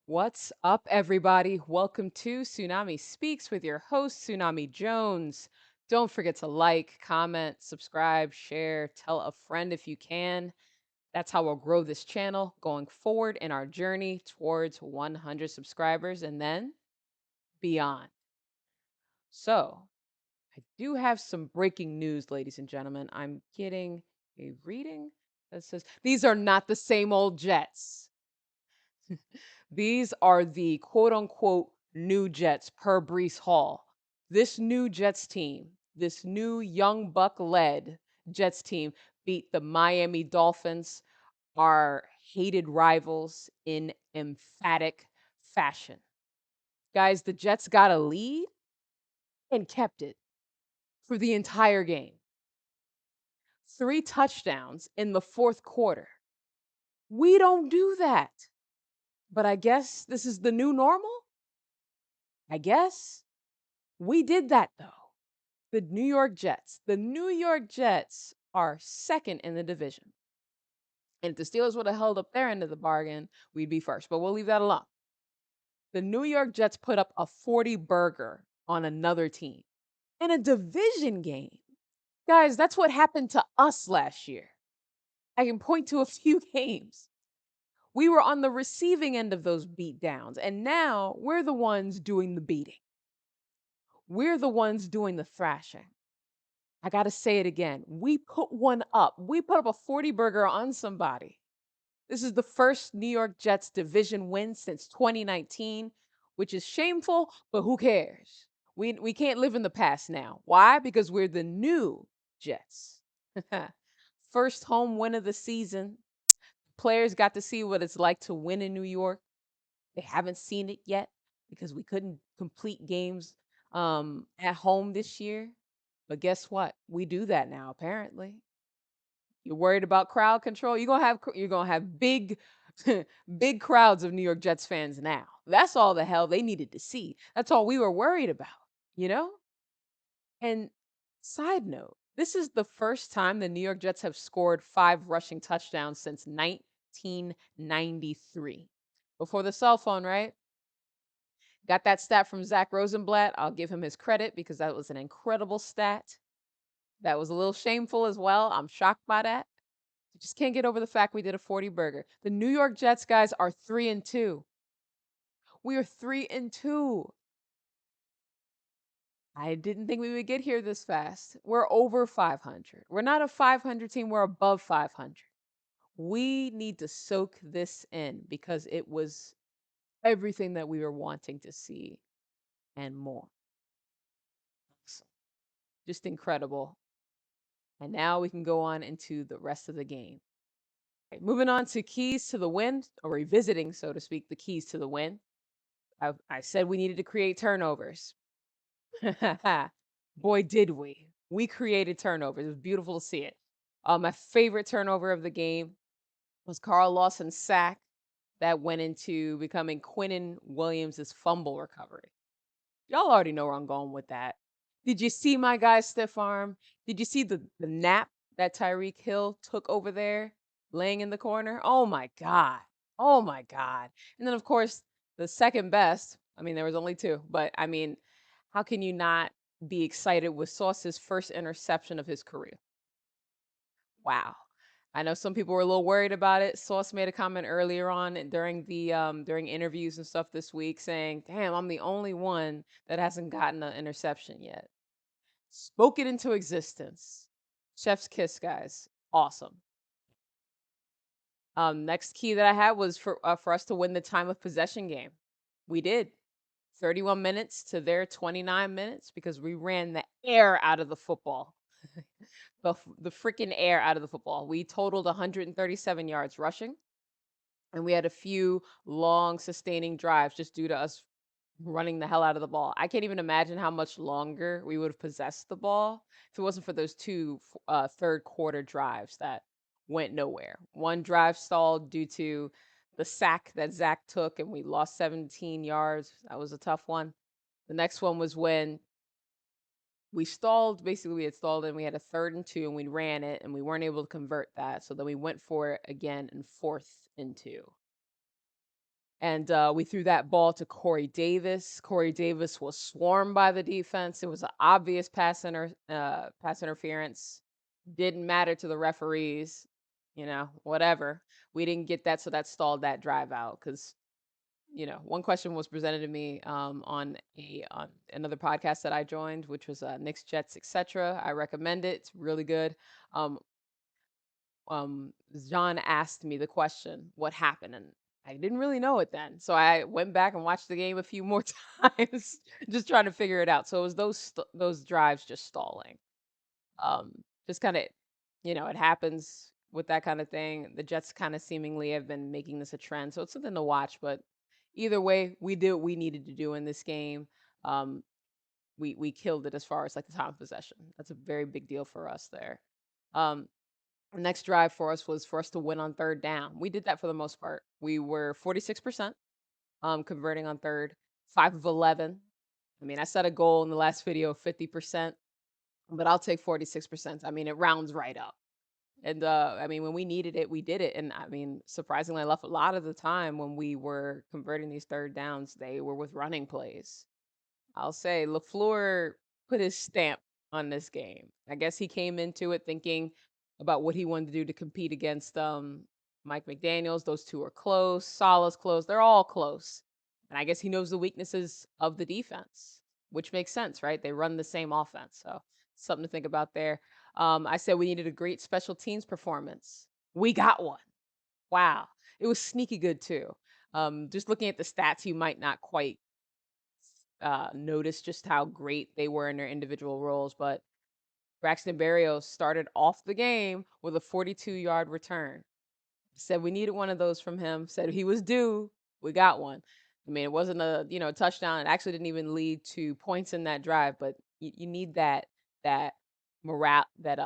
What's up, everybody? Welcome to Tsunami Speaks with your host, Tsunami Jones. Don't forget to like, comment, subscribe, share, tell a friend if you can. That's how we'll grow this channel going forward in our journey towards 100 subscribers and then beyond. So, I do have some breaking news, ladies and gentlemen. I'm getting a reading that says these are not the same old Jets. These are the quote unquote new Jets per Brees Hall. This new Jets team, this new young buck led Jets team beat the Miami Dolphins, our hated rivals, in emphatic fashion. Guys, the Jets got a lead and kept it for the entire game. 3 touchdowns in the fourth quarter. We don't do that. But I guess this is the new normal? I guess. We did that though. The New York Jets. The New York Jets are second in the division. And if the Steelers would have held up their end of the bargain, we'd be first. But we'll leave that alone. The New York Jets put up a 40 burger on another team in a division game. Guys, that's what happened to us last year. I can point to a few games. We were on the receiving end of those beat downs, and now we're the ones doing the beating. We're the ones doing the thrashing. I got to say it again. We put one up. We put up a 40 burger on somebody. This is the first New York Jets division win since 2019, which is shameful, but who cares? We can't live in the past now. Why? Because we're the new Jets. First home win of the season. Players got to see what it's like to win in New York. They haven't seen it yet because we couldn't complete games at home this year. But guess what? We do that now, apparently. You're worried about crowd control? You're gonna have big, big crowds of New York Jets fans now. That's all the hell they needed to see. That's all we were worried about, you know? And side note, this is the first time the New York Jets have scored 5 rushing touchdowns since 1993. Before the cell phone, right? Got that stat from Zach Rosenblatt. I'll give him his credit because that was an incredible stat. That was a little shameful as well. I'm shocked by that. I just can't get over the fact we did a 40 burger. The New York Jets guys are 3-2. We are 3-2. I didn't think we would get here this fast. We're over 500. We're not a 500 team, we're above 500. We need to soak this in because it was everything that we were wanting to see and more. Awesome. Just incredible. And now we can go on into the rest of the game. Okay, moving on to keys to the win, or revisiting, so to speak, the keys to the win. I said we needed to create turnovers. Boy, did we. We created turnovers. It was beautiful to see it. My favorite turnover of the game was Carl Lawson's sack that went into becoming Quinnen Williams' fumble recovery. Y'all already know where I'm going with that. Did you see my guy's stiff arm? Did you see the nap that Tyreek Hill took over there, laying in the corner? Oh my God. Oh my God. And then, of course, the second best. I mean, there was only two, but I mean, how can you not be excited with Sauce's first interception of his career? Wow. I know some people were a little worried about it. Sauce made a comment earlier on during the during interviews and stuff this week saying, "Damn, I'm the only one that hasn't gotten an interception yet." Spoke it into existence. Chef's kiss, guys. Awesome. Next key that I had was for us to win the time of possession game. We did. 31 minutes to their 29 minutes because we ran the air out of the football. The freaking air out of the football. We totaled 137 yards rushing, and we had a few long sustaining drives just due to us running the hell out of the ball. I can't even imagine how much longer we would have possessed the ball if it wasn't for those two third quarter drives that went nowhere. One drive stalled due to the sack that Zach took, and we lost 17 yards. That was a tough one. The next one was when we stalled. Basically, we had stalled and we had a 3rd and 2, and we ran it, and we weren't able to convert that. So then we went for it again in 4th and 2. And we threw that ball to Corey Davis. Corey Davis was swarmed by the defense. It was an obvious pass interference. Didn't matter to the referees, whatever. We didn't get that, so that stalled that drive out. Because one question was presented to me on another podcast that I joined, which was Knicks, Jets, etc. I recommend it. It's really good. Um, John asked me the question, what happened? And I didn't really know it then. So I went back and watched the game a few more times, just trying to figure it out. So it was those drives just stalling. Um, just kind of, it happens with that kind of thing. The Jets kind of seemingly have been making this a trend. So it's something to watch. But either way, we did what we needed to do in this game. Um, we killed it as far as like the time of possession. That's a very big deal for us there. Um, the next drive for us was for us to win on third down. We did that for the most part. We were 46% converting on third, 5 of 11. I mean, I set a goal in the last video of 50%, but I'll take 46%. I mean, it rounds right up. And I mean, when we needed it, we did it. And I mean, surprisingly enough, a lot of the time when we were converting these third downs, they were with running plays. I'll say LaFleur put his stamp on this game. I guess he came into it thinking about what he wanted to do to compete against Mike McDaniels. Those two are close. Salah's close. They're all close. And I guess he knows the weaknesses of the defense, which makes sense, right? They run the same offense. So something to think about there. I said we needed a great special teams performance. We got one. Wow. It was sneaky good too. Just looking at the stats, you might not quite notice just how great they were in their individual roles. But Braxton Berrios started off the game with a 42-yard return. Said we needed one of those from him. Said he was due. We got one. I mean, it wasn't a touchdown. It actually didn't even lead to points in that drive, but you need that morale, that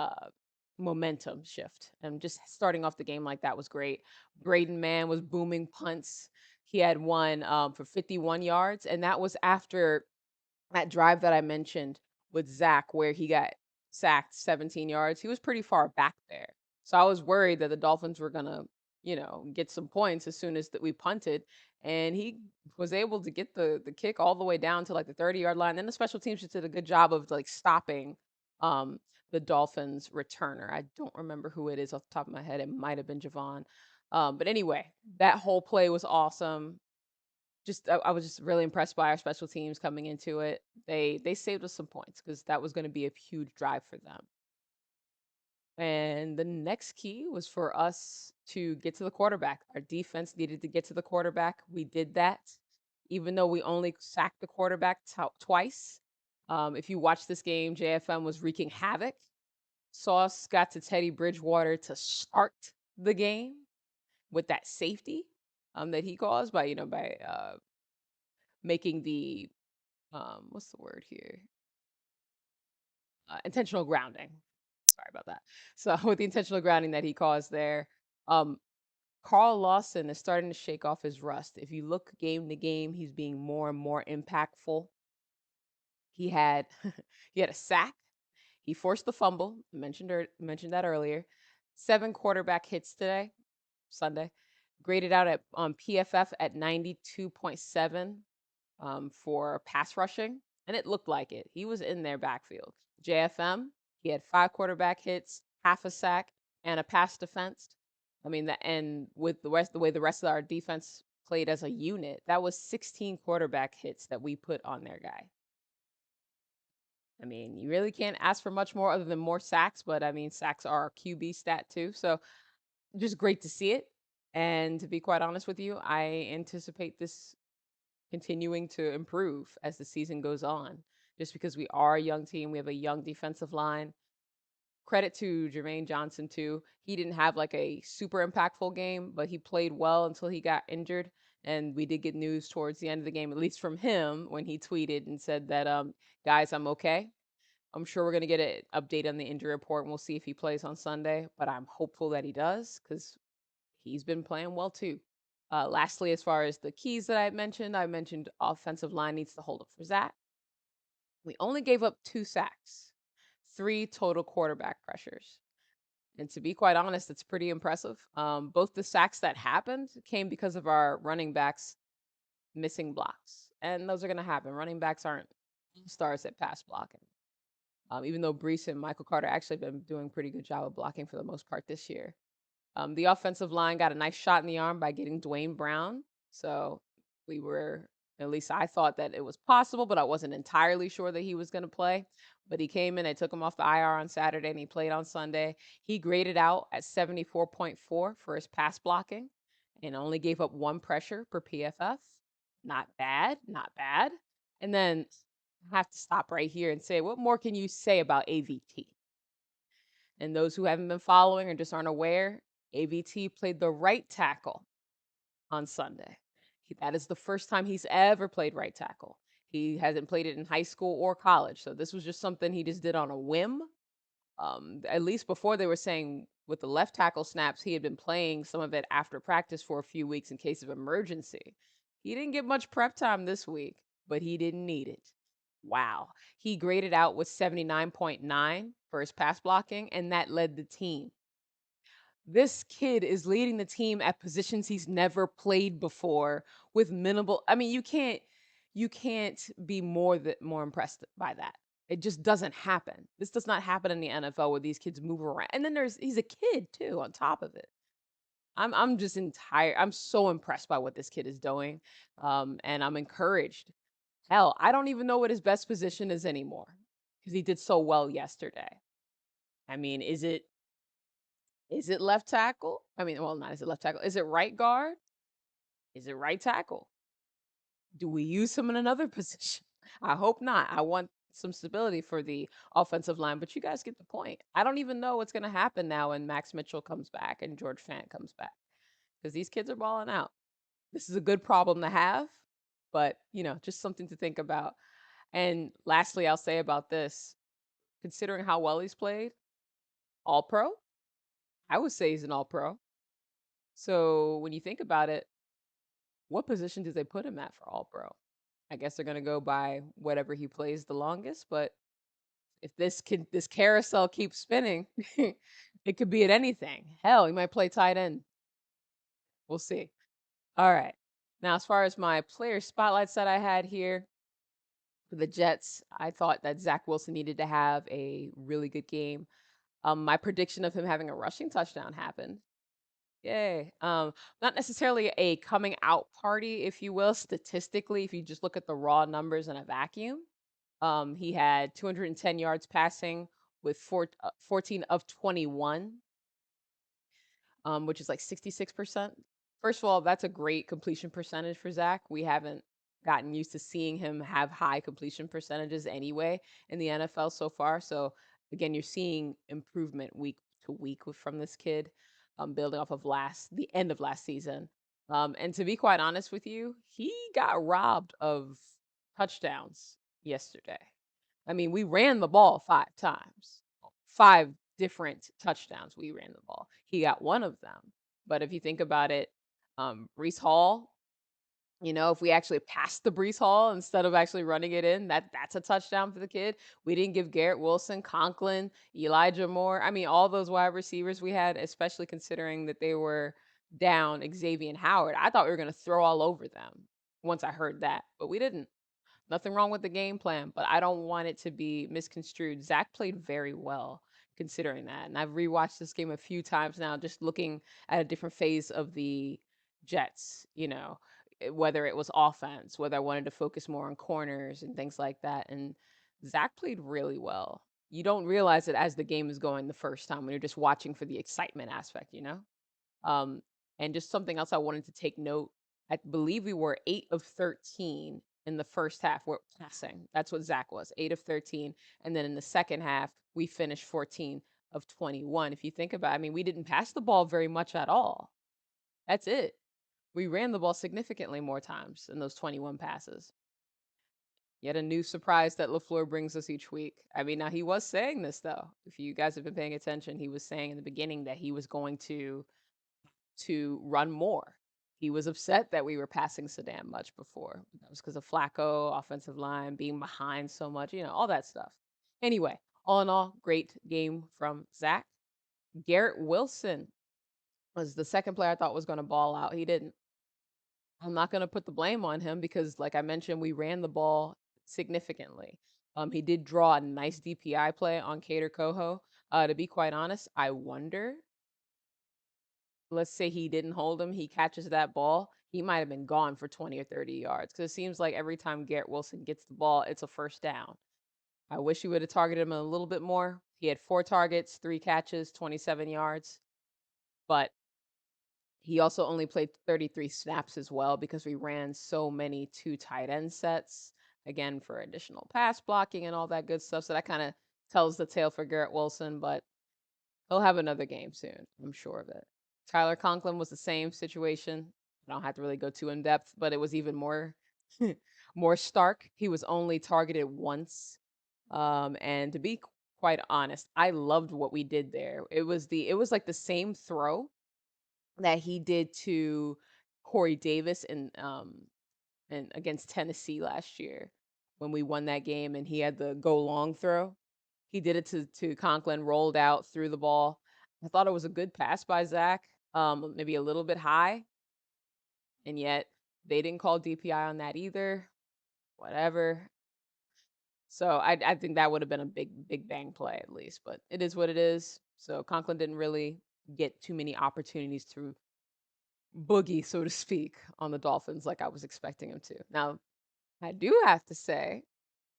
momentum shift. And just starting off the game like that was great. Braden Mann was booming punts. He had one for 51 yards, and that was after that drive that I mentioned with Zach, where he got sacked 17 yards. He was pretty far back there. So I was worried that the Dolphins were going to, get some points as soon as that we punted. And he was able to get the kick all the way down to like the 30-yard line. Then the special teams just did a good job of like stopping um, the Dolphins returner. I don't remember who it is off the top of my head. It might have been Javon. But anyway, that whole play was awesome. I was just really impressed by our special teams coming into it. They saved us some points because that was going to be a huge drive for them. And the next key was for us to get to the quarterback. Our defense needed to get to the quarterback. We did that, even though we only sacked the quarterback twice. If you watch this game, JFM was wreaking havoc. Sauce got to Teddy Bridgewater to start the game with that safety that he caused by making the what's the word here? Intentional grounding. Sorry about that. So with the intentional grounding that he caused there, um, Carl Lawson is starting to shake off his rust. If you look game to game, he's being more and more impactful. He had he had a sack. He forced the fumble. Mentioned that earlier. 7 quarterback hits today, Sunday. Graded out at PFF at 92.7 for pass rushing, and it looked like it. He was in their backfield. JFM, he had 5 quarterback hits, half a sack, and a pass defense. I mean, and with the way the rest of our defense played as a unit, that was 16 quarterback hits that we put on their guy. I mean, you really can't ask for much more other than more sacks, but I mean, sacks are a QB stat too. So just great to see it. And to be quite honest with you, I anticipate this continuing to improve as the season goes on, just because we are a young team. We have a young defensive line. Credit to Jermaine Johnson, too. He didn't have like a super impactful game, but he played well until he got injured. And we did get news towards the end of the game, at least from him, when he tweeted and said that, guys, I'm okay. I'm sure we're going to get an update on the injury report and we'll see if he plays on Sunday, but I'm hopeful that he does because he's been playing well too. Lastly, as far as the keys that I mentioned offensive line needs to hold up for Zach. We only gave up 2 sacks, 3 total quarterback pressures. And to be quite honest, it's pretty impressive. Both the sacks that happened came because of our running backs missing blocks. And those are going to happen. Running backs aren't stars at pass blocking. Even though Brees and Michael Carter actually have been doing a pretty good job of blocking for the most part this year. The offensive line got a nice shot in the arm by getting Dwayne Brown. So we were, at least I thought that it was possible, but I wasn't entirely sure that he was going to play. But he came in, they took him off the IR on Saturday, and he played on Sunday. He graded out at 74.4 for his pass blocking and only gave up 1 pressure per PFF. Not bad, not bad. And then I have to stop right here and say, what more can you say about AVT? And those who haven't been following or just aren't aware, AVT played the right tackle on Sunday. That is the first time he's ever played right tackle. He hasn't played it in high school or college. So this was just something he just did on a whim. At least before they were saying with the left tackle snaps, he had been playing some of it after practice for a few weeks in case of emergency. He didn't get much prep time this week, but he didn't need it. Wow. He graded out with 79.9 for his pass blocking, and that led the team. This kid is leading the team at positions he's never played before with minimal. I mean, you can't be more impressed by that. It just doesn't happen. This does not happen in the NFL where these kids move around. And then he's a kid too on top of it. I'm so impressed by what this kid is doing. And I'm encouraged. Hell, I don't even know what his best position is anymore because he did so well yesterday. I mean, is it left tackle? I mean, well, not is it left tackle? Is it right guard? Is it right tackle? Do we use him in another position? I hope not. I want some stability for the offensive line, but you guys get the point. I don't even know what's going to happen now when Max Mitchell comes back and George Fant comes back because these kids are balling out. This is a good problem to have, but, just something to think about. And lastly, I'll say about this, considering how well he's played, all pro? I would say he's an all pro. So when you think about it, what position do they put him at for all pro? I guess they're going to go by whatever he plays the longest, but if this carousel keeps spinning, it could be at anything. Hell, he might play tight end. We'll see. All right. Now, as far as my player spotlights that I had here for the Jets, I thought that Zach Wilson needed to have a really good game. My prediction of him having a rushing touchdown happened. Yay. Not necessarily a coming out party, if you will, statistically, if you just look at the raw numbers in a vacuum. He had 210 yards passing with 14 of 21, which is like 66%. First of all, that's a great completion percentage for Zach. We haven't gotten used to seeing him have high completion percentages anyway in the NFL so far. So again, you're seeing improvement week to week from this kid, building off of the end of last season. And to be quite honest with you, he got robbed of touchdowns yesterday. I mean, we ran the ball 5 times, 5 different touchdowns. We ran the ball. He got one of them. But if you think about it, Brees Hall, if we actually passed the Brees Hall instead of actually running it in, that's a touchdown for the kid. We didn't give Garrett Wilson, Conklin, Elijah Moore. I mean, all those wide receivers we had, especially considering that they were down Xavier Howard. I thought we were going to throw all over them once I heard that, but we didn't. Nothing wrong with the game plan, but I don't want it to be misconstrued. Zach played very well considering that. And I've rewatched this game a few times now, just looking at a different phase of the Jets, whether it was offense, whether I wanted to focus more on corners and things like that. And Zach played really well. You don't realize it as the game is going the first time when you're just watching for the excitement aspect. Um, and just something else I wanted to take note. I believe we were 8 of 13 in the first half. We're passing. That's what Zach was, 8 of 13. And then in the second half, we finished 14 of 21. If you think about it, I mean, we didn't pass the ball very much at all. That's it. We ran the ball significantly more times in those 21 passes. Yet a new surprise that LaFleur brings us each week. I mean, now he was saying this, though. If you guys have been paying attention, he was saying in the beginning that he was going to run more. He was upset that we were passing so damn much before. That was because of Flacco, offensive line, being behind so much, all that stuff. Anyway, all in all, great game from Zach. Garrett Wilson was the second player I thought was going to ball out. He didn't. I'm not going to put the blame on him because, like I mentioned, we ran the ball significantly. He did draw a nice DPI play on Cater Coho. To be quite honest, I wonder, let's say he didn't hold him, he catches that ball, he might have been gone for 20 or 30 yards because it seems like every time Garrett Wilson gets the ball, it's a first down. I wish he would have targeted him a little bit more. He had 4 targets, 3 catches, 27 yards, but he also only played 33 snaps as well because we ran so many 2 tight end sets, again, for additional pass blocking and all that good stuff. So that kind of tells the tale for Garrett Wilson, but he'll have another game soon. I'm sure of it. Tyler Conklin was the same situation. I don't have to really go too in depth, but it was even more more stark. He was only targeted once. And to be quite honest, I loved what we did there. It was like the same throw that he did to Corey Davis and against Tennessee last year when we won that game and he had the go long throw. He did it to Conklin, rolled out, threw the ball. I thought it was a good pass by Zach, maybe a little bit high, and yet they didn't call DPI on that either. Whatever. So I think that would have been a big bang play at least, but it is what it is. So Conklin didn't really get too many opportunities to boogie, so to speak, on the Dolphins like I was expecting him to. Now, I do have to say,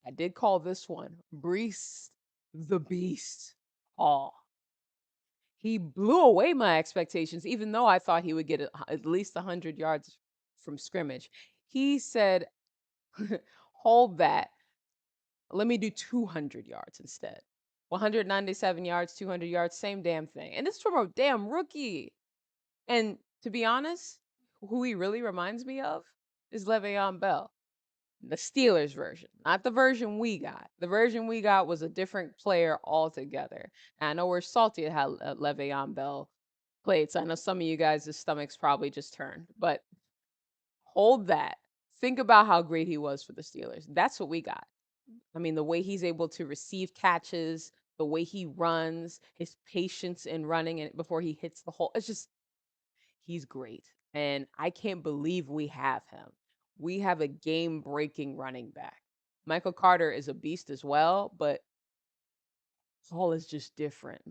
I did call this one Brees the Beast Hall. He blew away my expectations, even though I thought he would get at least 100 yards from scrimmage. He said, hold that. Let me do 200 yards instead. 197 yards, 200 yards, same damn thing. And this is from a damn rookie. And to be honest, who he really reminds me of is Le'Veon Bell. The Steelers version, not the version we got. The version we got was a different player altogether. And I know we're salty at how Le'Veon Bell played, so I know some of you guys' stomachs probably just turned. But hold that. Think about how great he was for the Steelers. That's what we got. I mean, the way he's able to receive catches, the way he runs, his patience in running and before he hits the hole. It's just he's great. And I can't believe we have him. We have a game-breaking running back. Michael Carter is a beast as well, but Paul is just different.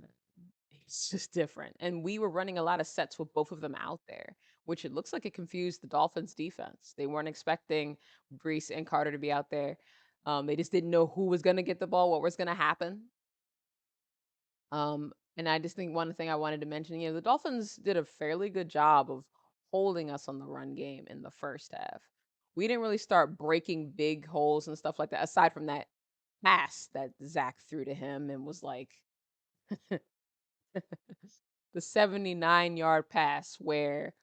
It's just different. And we were running a lot of sets with both of them out there, which it looks like it confused the Dolphins defense. They weren't expecting Brees and Carter to be out there. They just didn't know who was going to get the ball, what was going to happen. And I just think one thing I wanted to mention, the Dolphins did a fairly good job of holding us on the run game in the first half. We didn't really start breaking big holes and stuff like that, aside from that pass that Zach threw to him and was like the 79-yard pass where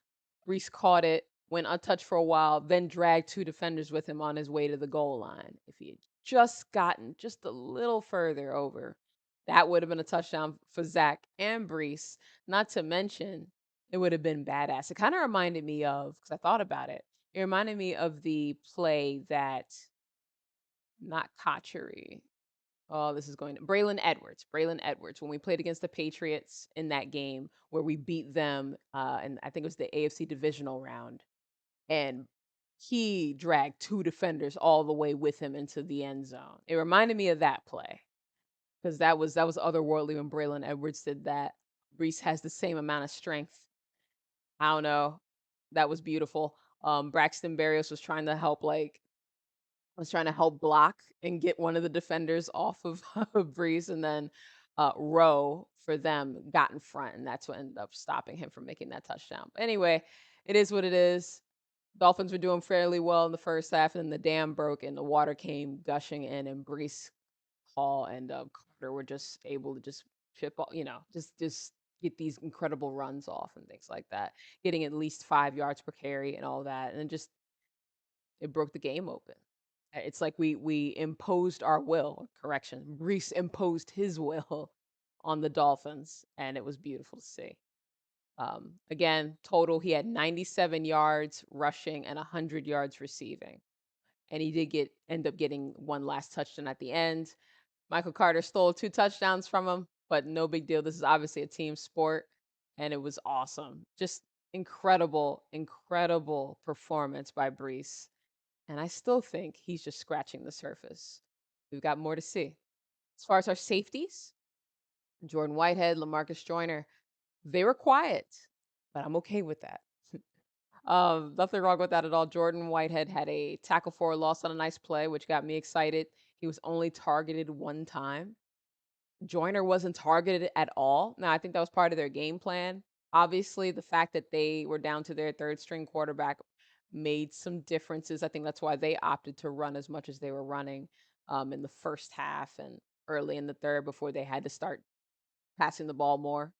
Reese caught it, went untouched for a while, then dragged 2 defenders with him on his way to the goal line. If he had just gotten just a little further over, that would have been a touchdown for Zach and Brees. Not to mention, it would have been badass. It kind of reminded me of, because I thought about it, it reminded me of the play that, not Kochery. Oh, this is going to Braylon Edwards. Braylon Edwards. When we played against the Patriots in that game where we beat them, and I think it was the AFC divisional round, and he dragged 2 defenders all the way with him into the end zone. It reminded me of that play because that was otherworldly when Braylon Edwards did that. Brees has the same amount of strength. I don't know. That was beautiful. Braxton Berrios was trying to help block and get one of the defenders off of Brees, and then Rowe for them got in front, and that's what ended up stopping him from making that touchdown. But anyway, it is what it is. Dolphins were doing fairly well in the first half, and then the dam broke and the water came gushing in, and Brees Hall and Carter were just able to just chip, just get these incredible runs off and things like that, getting at least 5 yards per carry and all that, and just it broke the game open. It's like we imposed our will. Correction, Reese imposed his will on the Dolphins, and it was beautiful to see. Again, total he had 97 yards rushing and 100 yards receiving, and he did end up getting one last touchdown at the end. Michael Carter stole 2 touchdowns from him, but no big deal. This is obviously a team sport, and it was awesome. Just Incredible, incredible performance by Brees. And I still think he's just scratching the surface. We've got more to see. As far as our safeties, Jordan Whitehead, Lamarcus Joyner, they were quiet, but I'm okay with that. Nothing wrong with that at all. Jordan Whitehead had a tackle for a loss on a nice play, which got me excited. He was only targeted one time. Joyner wasn't targeted at all. Now, I think that was part of their game plan. Obviously, the fact that they were down to their third string quarterback made some differences. I think that's why they opted to run as much as they were running in the first half and early in the third before they had to start passing the ball more.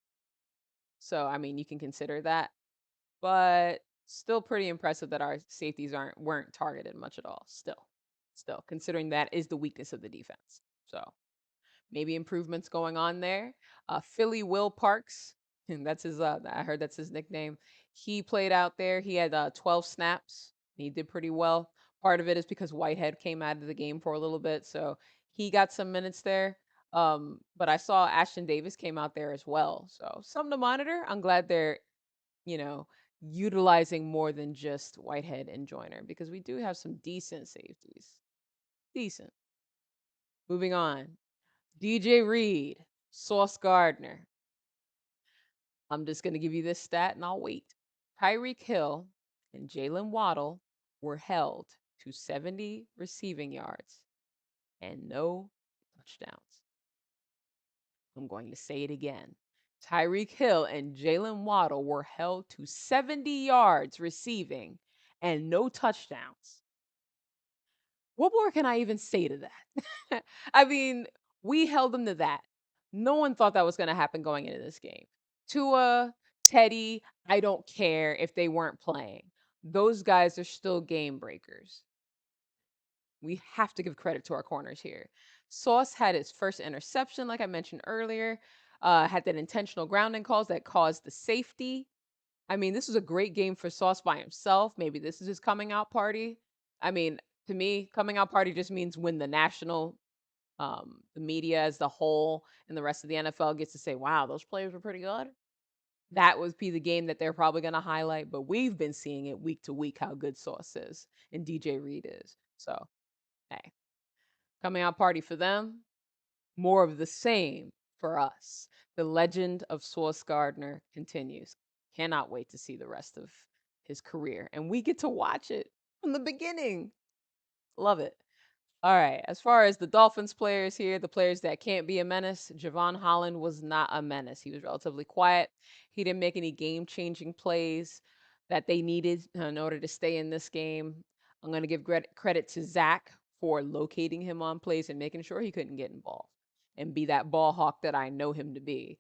So, I mean, you can consider that, but still pretty impressive that our safeties weren't targeted much at all. Still, considering that is the weakness of the defense. So, maybe improvements going on there. Philly Will Parks, and that's his. I heard that's his nickname. He played out there. He had 12 snaps. He did pretty well. Part of it is because Whitehead came out of the game for a little bit, so he got some minutes there. But I saw Ashton Davis came out there as well, so something to monitor. I'm glad they're, you know, utilizing more than just Whitehead and Joyner because we do have some decent safeties. Decent. Moving on. DJ Reed, Sauce Gardner. I'm just going to give you this stat and I'll wait. Tyreek Hill and Jalen Waddle were held to 70 receiving yards and no touchdowns. I'm going to say it again. Tyreek Hill and Jalen Waddle were held to 70 yards receiving and no touchdowns. What more can I even say to that? I mean, we held them to that. No one thought that was going to happen going into this game. Tua, Teddy, I don't care if they weren't playing. Those guys are still game breakers. We have to give credit to our corners here. Sauce had his first interception, like I mentioned earlier, had that intentional grounding calls that caused the safety. I mean, this was a great game for Sauce by himself. Maybe this is his coming out party. I mean, to me, coming out party just means when the media as the whole and the rest of the NFL gets to say, wow, those players were pretty good. That would be the game that they're probably going to highlight. But we've been seeing it week to week how good Sauce is and DJ Reed is. So, hey, coming out party for them. More of the same for us. The legend of Sauce Gardner continues. Cannot wait to see the rest of his career. And we get to watch it from the beginning. Love it. All right. As far as the Dolphins players here, the players that can't be a menace, Javon Holland was not a menace. He was relatively quiet. He didn't make any game changing plays that they needed in order to stay in this game. I'm going to give credit to Zach for locating him on plays and making sure he couldn't get involved and be that ball hawk that I know him to be.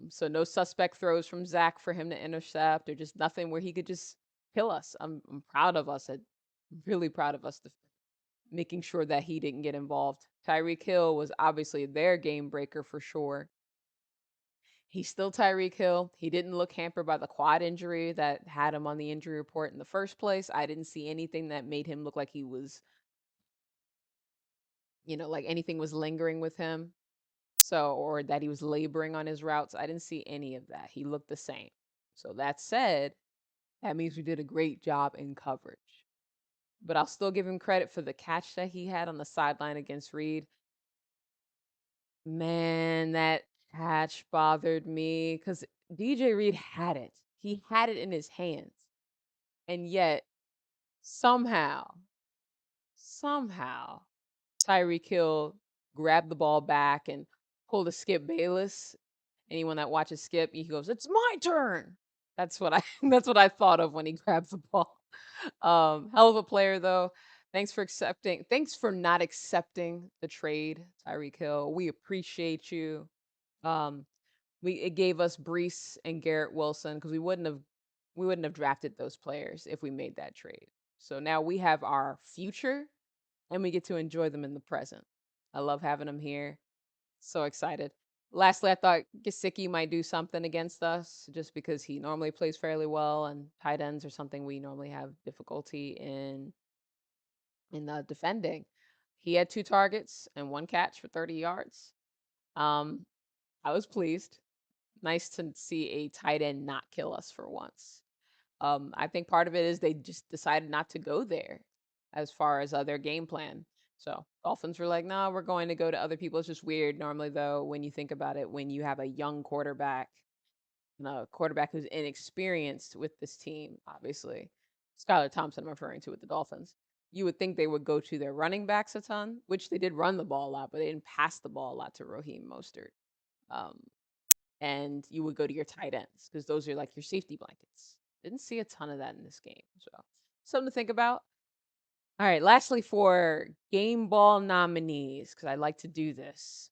So no suspect throws from Zach for him to intercept or just nothing where he could just kill us. I'm proud of us. I'm really proud of us making sure that he didn't get involved. Tyreek Hill was obviously their game breaker for sure. He's still Tyreek Hill. He didn't look hampered by the quad injury that had him on the injury report in the first place. I didn't see anything that made him look like he was, like anything was lingering with him. So, or that he was laboring on his routes. I didn't see any of that. He looked the same. So, that said, that means we did a great job in coverage. But I'll still give him credit for the catch that he had on the sideline against Reed. Man, that catch bothered me because DJ Reed had it. He had it in his hands. And yet, somehow, Tyreek Hill grabbed the ball back and pulled a Skip Bayless. Anyone that watches Skip, he goes, "It's my turn." That's what I that's what I thought of when he grabs the ball. Hell of a player though. Thanks for not accepting the trade, Tyreek Hill. We appreciate you. Um, it gave us Brees and Garrett Wilson because we wouldn't have drafted those players if we made that trade. So now we have our future and we get to enjoy them in the present. I love having them here. So excited. Lastly, I thought Gesicki might do something against us just because he normally plays fairly well and tight ends are something we normally have difficulty in defending. He had 2 targets and 1 catch for 30 yards. I was pleased. Nice to see a tight end not kill us for once. I think part of it is they just decided not to go there as far as their game plan. So Dolphins were like, no, we're going to go to other people. It's just weird. Normally, though, when you think about it, when you have a young quarterback, and a quarterback who's inexperienced with this team, obviously, Skylar Thompson, I'm referring to with the Dolphins, you would think they would go to their running backs a ton, which they did run the ball a lot, but they didn't pass the ball a lot to Raheem Mostert. Um, and you would go to your tight ends because those are like your safety blankets. Didn't see a ton of that in this game. So something to think about. All right, lastly for game ball nominees, because I like to do this.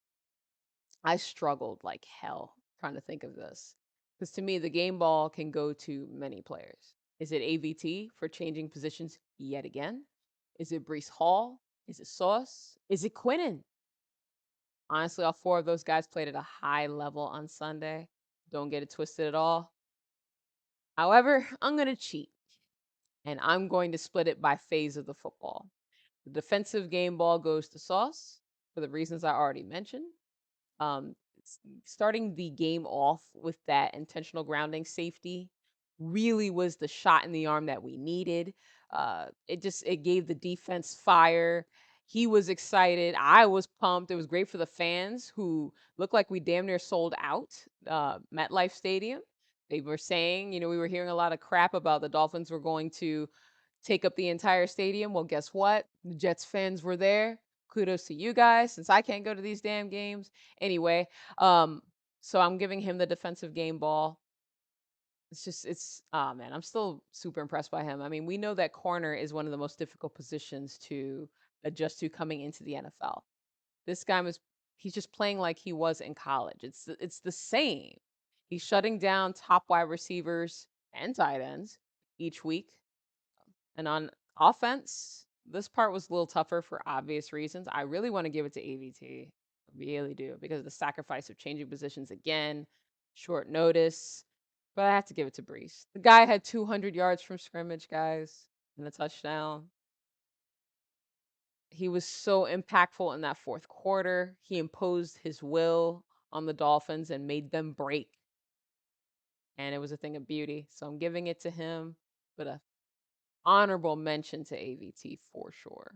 I struggled like hell trying to think of this. Because to me, the game ball can go to many players. Is it AVT for changing positions yet again? Is it Brees Hall? Is it Sauce? Is it Quinnen? Honestly, all four of those guys played at a high level on Sunday. Don't get it twisted at all. However, I'm going to cheat and I'm going to split it by phase of the football. The defensive game ball goes to Sauce for the reasons I already mentioned. Um, Starting the game off with that intentional grounding safety really was the shot in the arm that we needed. It gave the defense fire. He was excited. I was pumped. It was great for the fans who looked like we damn near sold out MetLife Stadium. They were saying, we were hearing a lot of crap about the Dolphins were going to take up the entire stadium. Well, guess what? The Jets fans were there. Kudos to you guys, since I can't go to these damn games. Anyway, um, so I'm giving him the defensive game ball. Ah man, I'm still super impressed by him. I mean, we know that corner is one of the most difficult positions to adjust to coming into the NFL. This guy he's just playing like he was in college. It's the same. He's shutting down top wide receivers and tight ends each week. And on offense, this part was a little tougher for obvious reasons. I really want to give it to AVT. I really do, because of the sacrifice of changing positions again, short notice. But I have to give it to Brees. The guy had 200 yards from scrimmage, guys, and a touchdown. He was so impactful in that fourth quarter. He imposed his will on the Dolphins and made them break. And it was a thing of beauty. So I'm giving it to him, but a honorable mention to AVT for sure.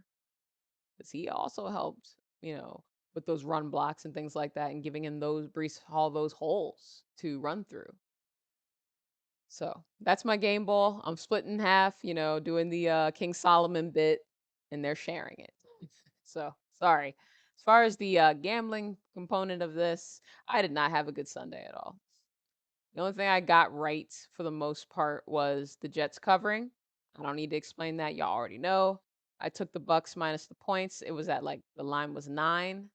Because he also helped, with those run blocks and things like that and giving him those Brees Hall those holes to run through. So that's my game ball. I'm split in half, doing the King Solomon bit, and they're sharing it. So sorry. As far as the gambling component of this, I did not have a good Sunday at all. The only thing I got right for the most part was the Jets covering. I don't need to explain that. Y'all already know. I took the Bucks minus the points. It was at the line was 9.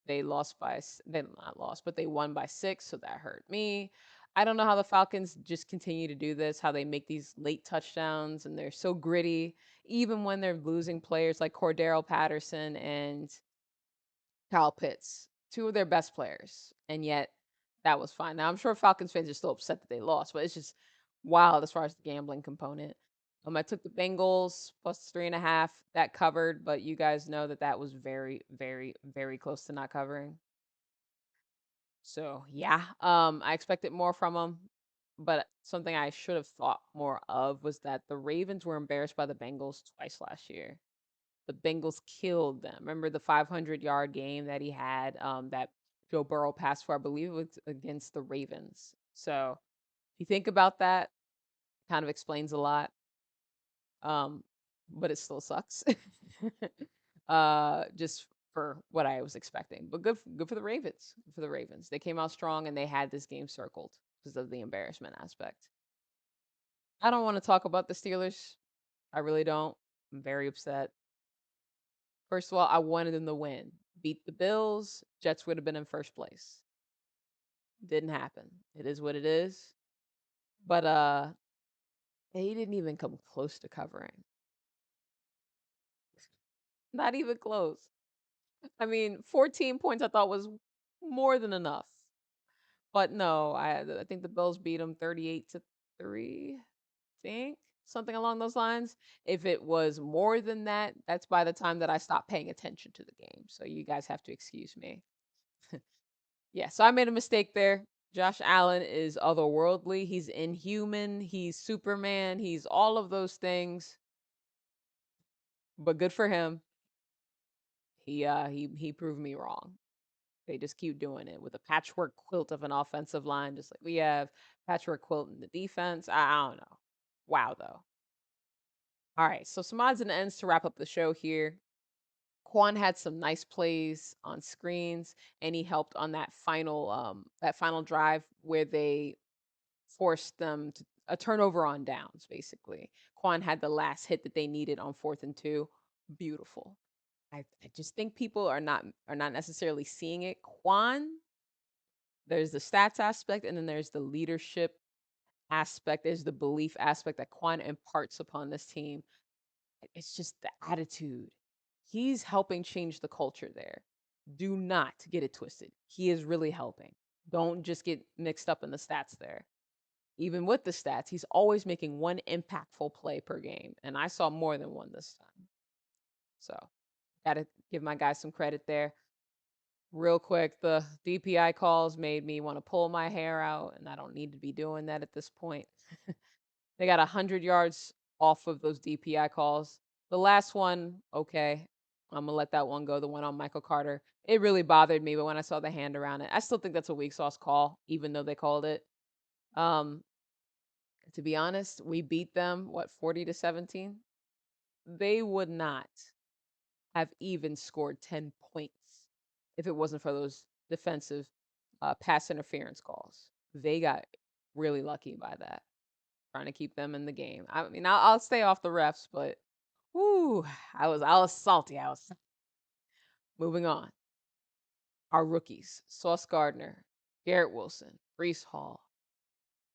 They lost they not lost, but they won by 6, so that hurt me. I don't know how the Falcons just continue to do this, how they make these late touchdowns and they're so gritty, even when they're losing players like Cordero Patterson and Kyle Pitts, two of their best players, and yet that was fine. Now I'm sure Falcons fans are still upset that they lost, but it's just wild as far as the gambling component. I took the Bengals plus 3.5. That covered, but you guys know that was very, very, very close to not covering. So yeah, I expected more from them, but something I should have thought more of was that the Ravens were embarrassed by the Bengals twice last year. The Bengals killed them. Remember the 500-yard game that he had, that Joe Burrow passed for, I believe it was against the Ravens. So if you think about that, kind of explains a lot. But it still sucks. Just for what I was expecting. But good for the Ravens. Good for the Ravens. They came out strong and they had this game circled because of the embarrassment aspect. I don't want to talk about the Steelers. I really don't. I'm very upset. First of all, I wanted them to win. Beat the Bills, Jets would have been in first place. Didn't happen. It is what it is. But they didn't even come close to covering. Not even close. I mean, 14 points I thought was more than enough. But no, I think the Bills beat them 38-3, I think. Something along those lines. If it was more than that, that's by the time that I stopped paying attention to the game. So you guys have to excuse me. Yeah, so I made a mistake there. Josh Allen is otherworldly. He's inhuman. He's Superman. He's all of those things. But good for him. He proved me wrong. They just keep doing it with a patchwork quilt of an offensive line, just like we have patchwork quilt in the defense. I don't know. Wow, though. All right, so some odds and ends to wrap up the show here. Quan had some nice plays on screens, and he helped on that final drive where they forced them to a turnover on downs. Basically, Quan had the last hit that they needed on 4th and 2. Beautiful. I just think people are not necessarily seeing it. Quan, there's the stats aspect, and then there's the leadership aspect. There's the belief aspect that Quan imparts upon this team. It's just the attitude. He's helping change the culture there. Do not get it twisted. He is really helping. Don't just get mixed up in the stats there. Even with the stats, he's always making one impactful play per game. And I saw more than one this time. So, got to give my guys some credit there. Real quick, the DPI calls made me want to pull my hair out, and I don't need to be doing that at this point. They got 100 yards off of those DPI calls. The last one, okay, I'm gonna let that one go. The one on Michael Carter, it really bothered me, but when I saw the hand around it, I still think that's a weak sauce call, even though they called it. Um, to be honest, we beat them 40-17. They would not have even scored 10 points if it wasn't for those defensive pass interference calls. They got really lucky by that, trying to keep them in the game. I mean, I'll stay off the refs, but whoo, I was salty. I was moving on. Our rookies: Sauce Gardner, Garrett Wilson, Brees Hall,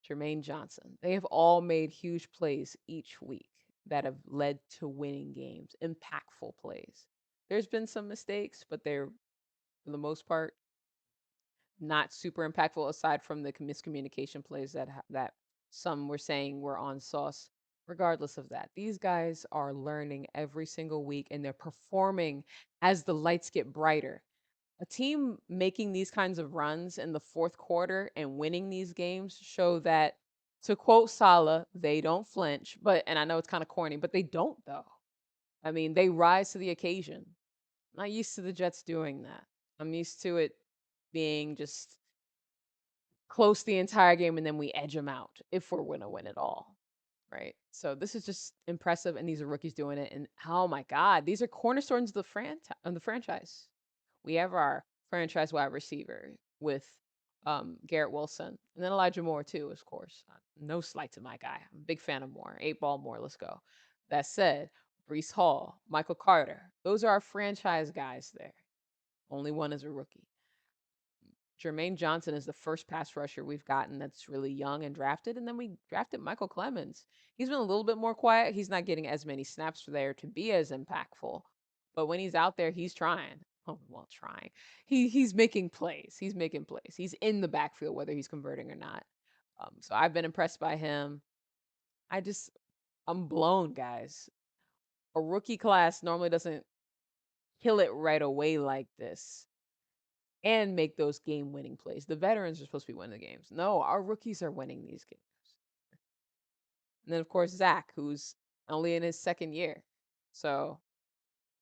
Jermaine Johnson. They have all made huge plays each week that have led to winning games, impactful plays. There's been some mistakes, but they're, for the most part, not super impactful aside from the miscommunication plays that some were saying were on Sauce. Regardless of that, these guys are learning every single week and they're performing as the lights get brighter. A team making these kinds of runs in the fourth quarter and winning these games show that, to quote Salah, they don't flinch. But, and I know it's kind of corny, but they don't though. I mean, they rise to the occasion. I'm not used to the Jets doing that. I'm used to it being just close the entire game and then we edge them out if we're going to win it all. Right. So this is just impressive. And these are rookies doing it. And oh my God, these are cornerstones of the franchise. We have our franchise wide receiver with Garrett Wilson and then Elijah Moore, too, of course. No slight to my guy. I'm a big fan of Moore. 8-ball Moore. Let's go. That said, Brees Hall, Michael Carter, those are our franchise guys there. Only one is a rookie. Jermaine Johnson is the first pass rusher we've gotten that's really young and drafted. And then we drafted Michael Clemens. He's been a little bit more quiet. He's not getting as many snaps there to be as impactful. But when he's out there, he's trying. Oh, well, trying. He's making plays. He's making plays. He's in the backfield, whether he's converting or not. So I've been impressed by him. I'm blown, guys. A rookie class normally doesn't kill it right away like this and make those game winning plays. The veterans are supposed to be winning the games. No, our rookies are winning these games. And then, of course, Zach, who's only in his second year. So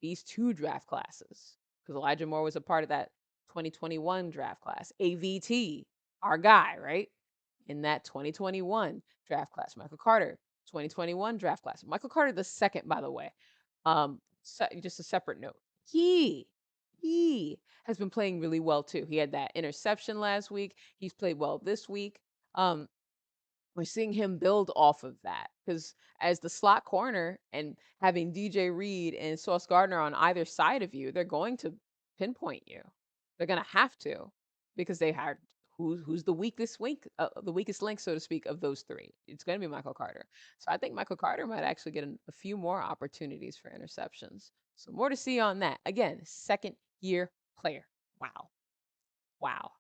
these two draft classes, because Elijah Moore was a part of that 2021 draft class. AVT, our guy, right? In that 2021 draft class. Michael Carter, 2021 draft class. Michael Carter, the second, by the way. Just a separate note. He has been playing really well too. He had that interception last week. He's played well this week. We're seeing him build off of that because as the slot corner and having DJ Reed and Sauce Gardner on either side of you, they're going to pinpoint you. They're going to have to because they hired who's the weakest link, so to speak, of those three. It's going to be Michael Carter. So I think Michael Carter might actually get a few more opportunities for interceptions. So more to see on that. Again, second year player. Wow. Wow.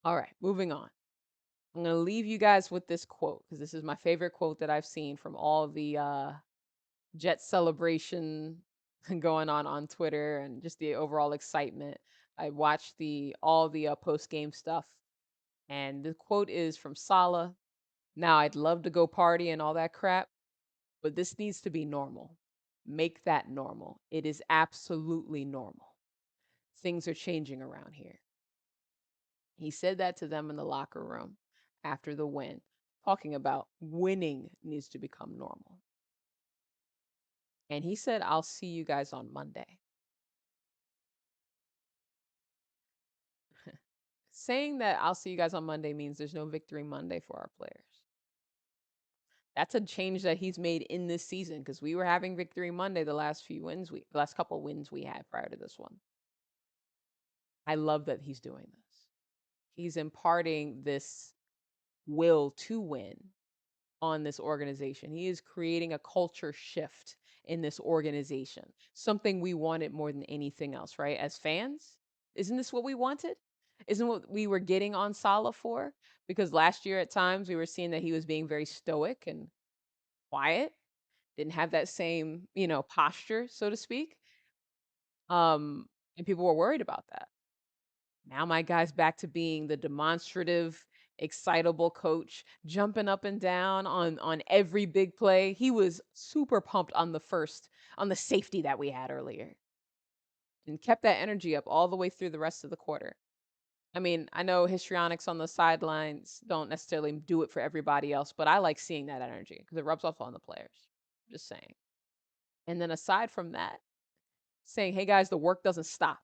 All right, moving on. I'm going to leave you guys with this quote because this is my favorite quote that I've seen from all the Jet celebration going on Twitter and just the overall excitement. I watched all the post game stuff And the quote is from Salah. Now, I'd love to go party and all that crap, but this needs to be normal. Make that normal. It is absolutely normal. Things are changing around here. He said that to them in the locker room after the win, talking about winning needs to become normal. And he said, I'll see you guys on Monday. Saying that I'll see you guys on Monday means there's no victory Monday for our players. That's a change that he's made in this season because we were having victory Monday the last couple wins we had prior to this one. I love that he's doing this. He's imparting this will to win on this organization. He is creating a culture shift in this organization, something we wanted more than anything else, right? As fans, isn't this what we wanted? Isn't what we were getting on Salah for? Because last year at times we were seeing that he was being very stoic and quiet, didn't have that same, posture, so to speak. And people were worried about that. Now my guy's back to being the demonstrative, excitable coach, jumping up and down on every big play. He was super pumped on the safety that we had earlier and kept that energy up all the way through the rest of the quarter. I mean, I know histrionics on the sidelines don't necessarily do it for everybody else, but I like seeing that energy because it rubs off on the players. Just saying. And then aside from that, saying, "Hey guys, the work doesn't stop.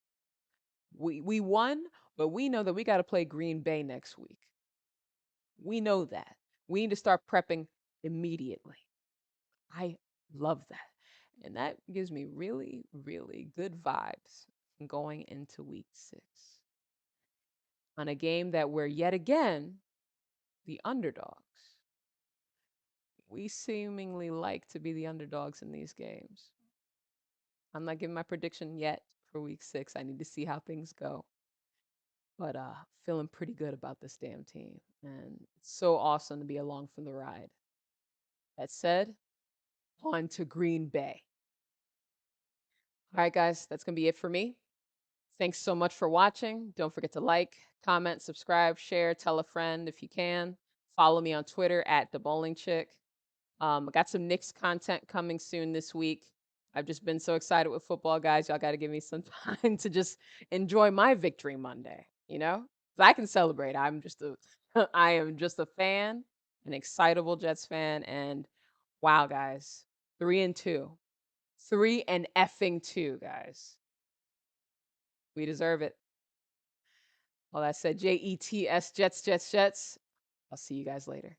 We won, but we know that we got to play Green Bay next week. We know that. We need to start prepping immediately." I love that. And that gives me really, really good vibes going into week 6 on a game that we're yet again the underdogs. We seemingly like to be the underdogs in these games. I'm not giving my prediction yet for week 6. I need to see how things go. But feeling pretty good about this damn team. And it's so awesome to be along for the ride. That said, on to Green Bay. All right, guys, that's going to be it for me. Thanks so much for watching. Don't forget to like, comment, subscribe, share, tell a friend if you can. Follow me on Twitter at the Bowling Chick. I got some Knicks content coming soon this week. I've just been so excited with football, guys. Y'all got to give me some time to just enjoy my victory Monday, you know? 'Cause I can celebrate. I am just a fan, an excitable Jets fan, and wow, guys, 3-2, 3-2, guys. We deserve it. All that said, Jets, Jets, Jets, Jets. I'll see you guys later.